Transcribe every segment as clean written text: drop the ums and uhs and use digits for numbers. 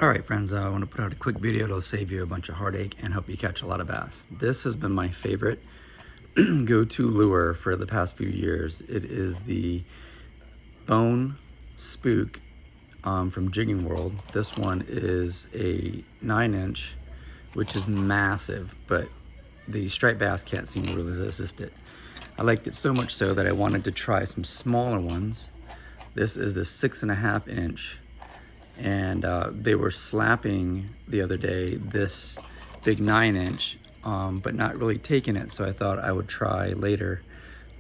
All right, friends, I want to put out a quick video to save you a bunch of heartache and help you catch a lot of bass. This has been my favorite go-to lure for the past few years. It is the Bone Spook from Jigging World. This one is a 9-inch, which is massive, but the striped bass can't seem to really resist it. I liked it so much so that I wanted to try some smaller ones. This is the 6.5-inch. And they were slapping the other day this big 9-inch, but not really taking it. So I thought I would try later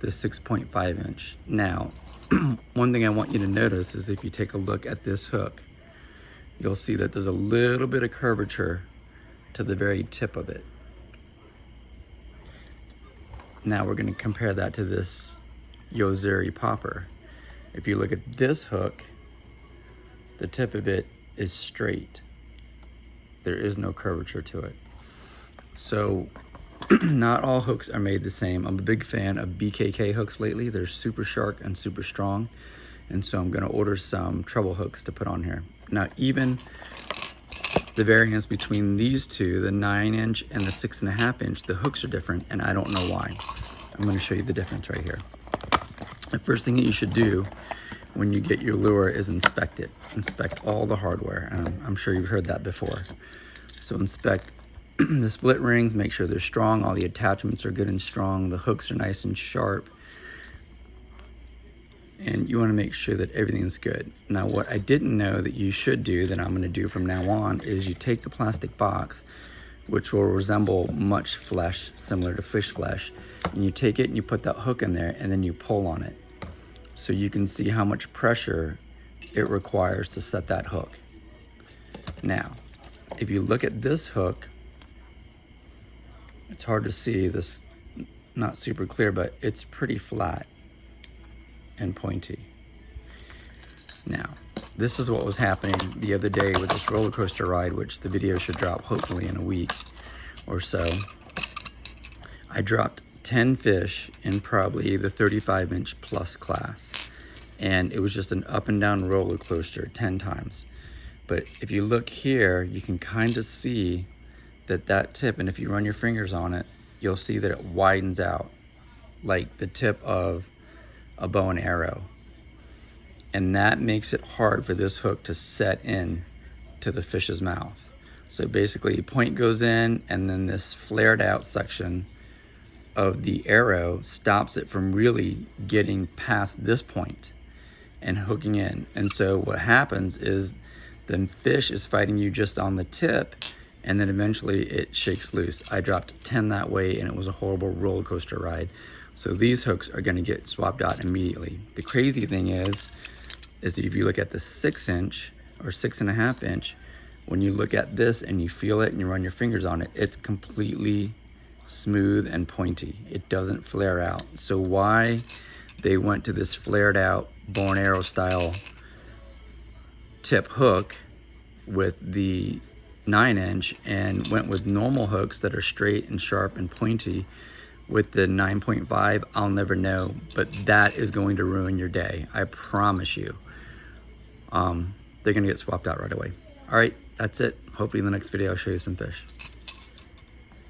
the 6.5-inch. Now, one thing I want you to notice is if you take a look at this hook, you'll see that there's a little bit of curvature to the very tip of it. Now we're going to compare that to this Yozuri popper. If you look at this hook, the tip of it is straight. There is no curvature to it. So not all hooks are made the same. I'm a big fan of BKK hooks lately. They're super sharp and super strong. And so I'm gonna order some treble hooks to put on here. Now even the variance between these two, the 9-inch and the 6.5-inch, the hooks are different and I don't know why. I'm gonna show you the difference right here. The first thing that you should do when you get your lure is inspect it. Inspect all the hardware. I'm sure you've heard that before. So inspect the split rings, make sure they're strong, all the attachments are good and strong, the hooks are nice and sharp, and you want to make sure that everything's good. Now what I didn't know that you should do, that I'm going to do from now on, is you take the plastic box, which will resemble much flesh, similar to fish flesh, and you take it and you put that hook in there and then you pull on it. So you can see how much pressure it requires to set that hook. Now, if you look at this hook, it's hard to see, this not super clear, but it's pretty flat and pointy. Now, this is what was happening the other day with this roller coaster ride, which the video should drop hopefully in a week or so. I dropped 10 fish in probably the 35-inch plus class, and it was just an up and down roller coaster 10 times. But if you look here, you can kind of see that tip, and if you run your fingers on it, you'll see that it widens out like the tip of a bow and arrow, and that makes it hard for this hook to set in to the fish's mouth. So basically, point goes in, and then this flared out section of the arrow stops it from really getting past this point and hooking in. And so what happens is the fish is fighting you just on the tip, and then eventually it shakes loose. I dropped 10 that way, and it was a horrible roller coaster ride. So these hooks are gonna get swapped out immediately. The crazy thing is if you look at the 6-inch or 6.5-inch, when you look at this and you feel it and you run your fingers on it, it's completely smooth and pointy. It doesn't flare out. So why they went to this flared out bow and arrow style tip hook with the 9-inch and went with normal hooks that are straight and sharp and pointy with the 9.5, I'll never know, but that is going to ruin your day. I promise you. They're gonna get swapped out right away. All right, that's it. Hopefully in the next video I'll show you some fish.